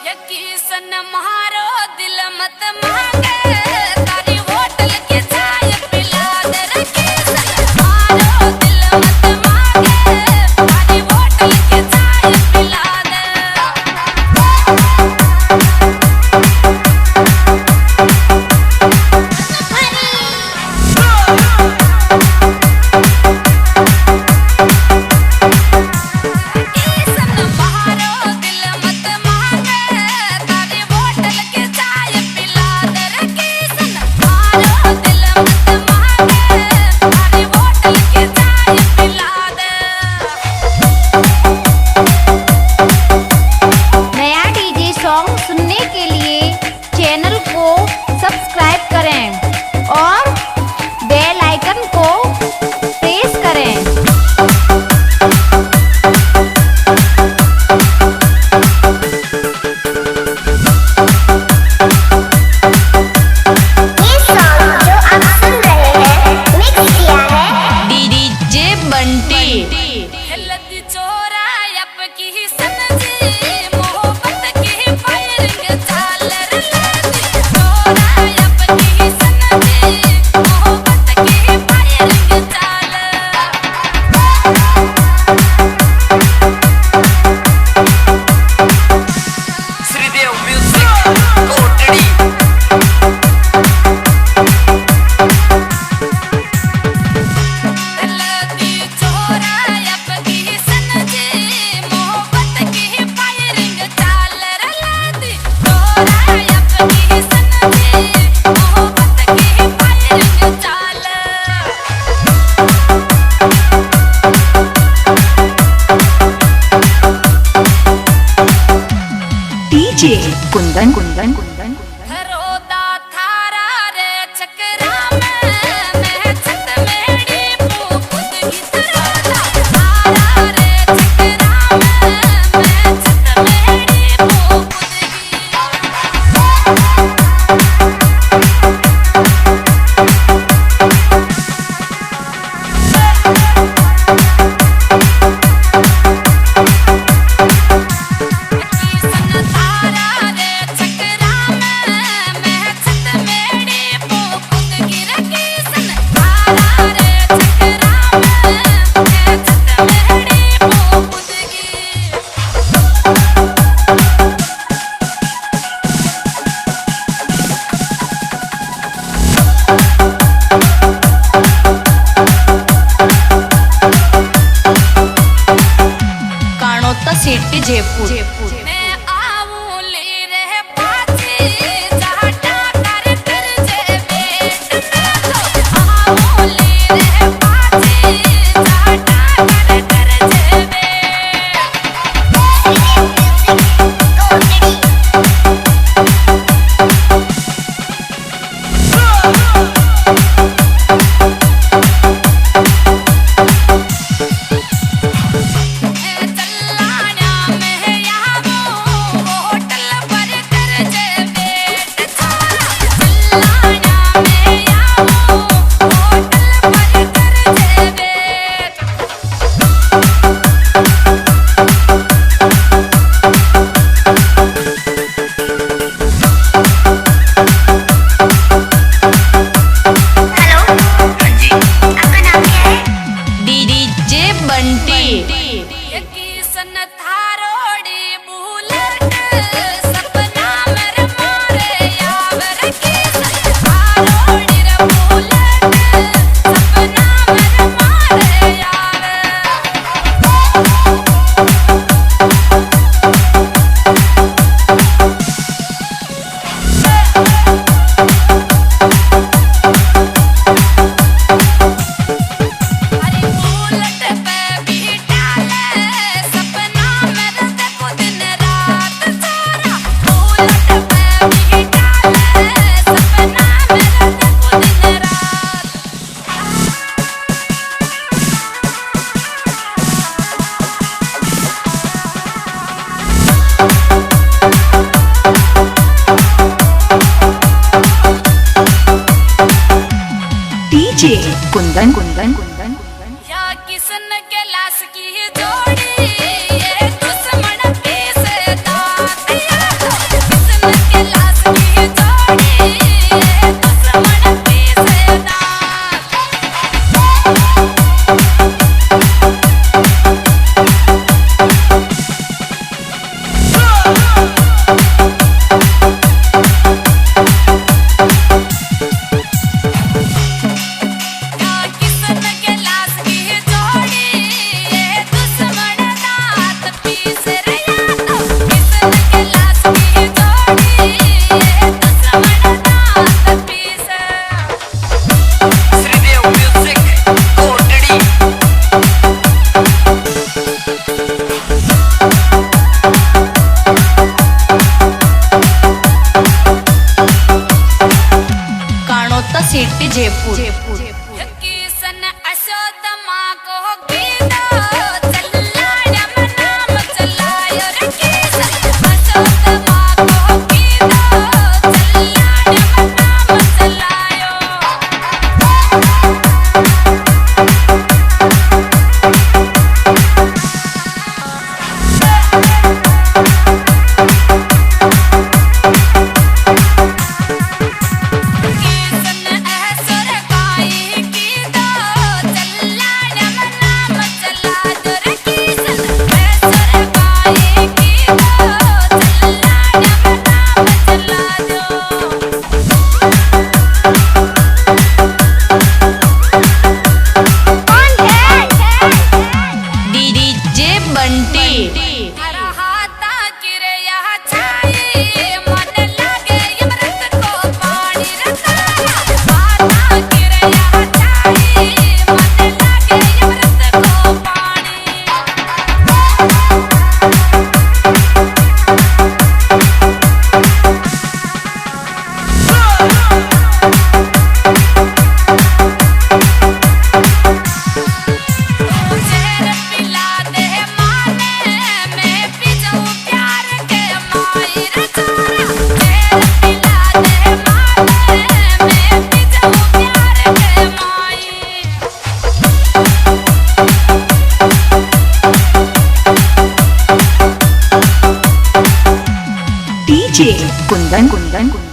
किसन मारो दिल मत मांगे तारी होटल की चाय पिला दे रे किसन मारो दिल मत मांगे तारी होटल की चाय पिला दे। सुनने के लिए चैनल को सब्सक्राइब करें और बेल आइकन को प्रेस करें। ये सॉन्ग जो आप सुन रहे हैं मिक्स किया है डीजे बंटी। डीजे कुंदन कुंदन कुंदन रोदा थारा रे चक्रा में मैं छत मेरी मुकुट की रोदा थारा रे चक्रा में मैं छत मेरी मुकुट सिटी जयपुर। मैं आऊं ले रहे पाछी जाटा कर कर जे बेट मैं तो आऊं ले रहे पाछी जाटा कर कर जे बेट। डीजे कुंदन कुंदन कुंदन या किसन के लाश की जोड़ी ये दुश्मन पीस दांत या तो डीजे कुंदन कुंदन कुंदन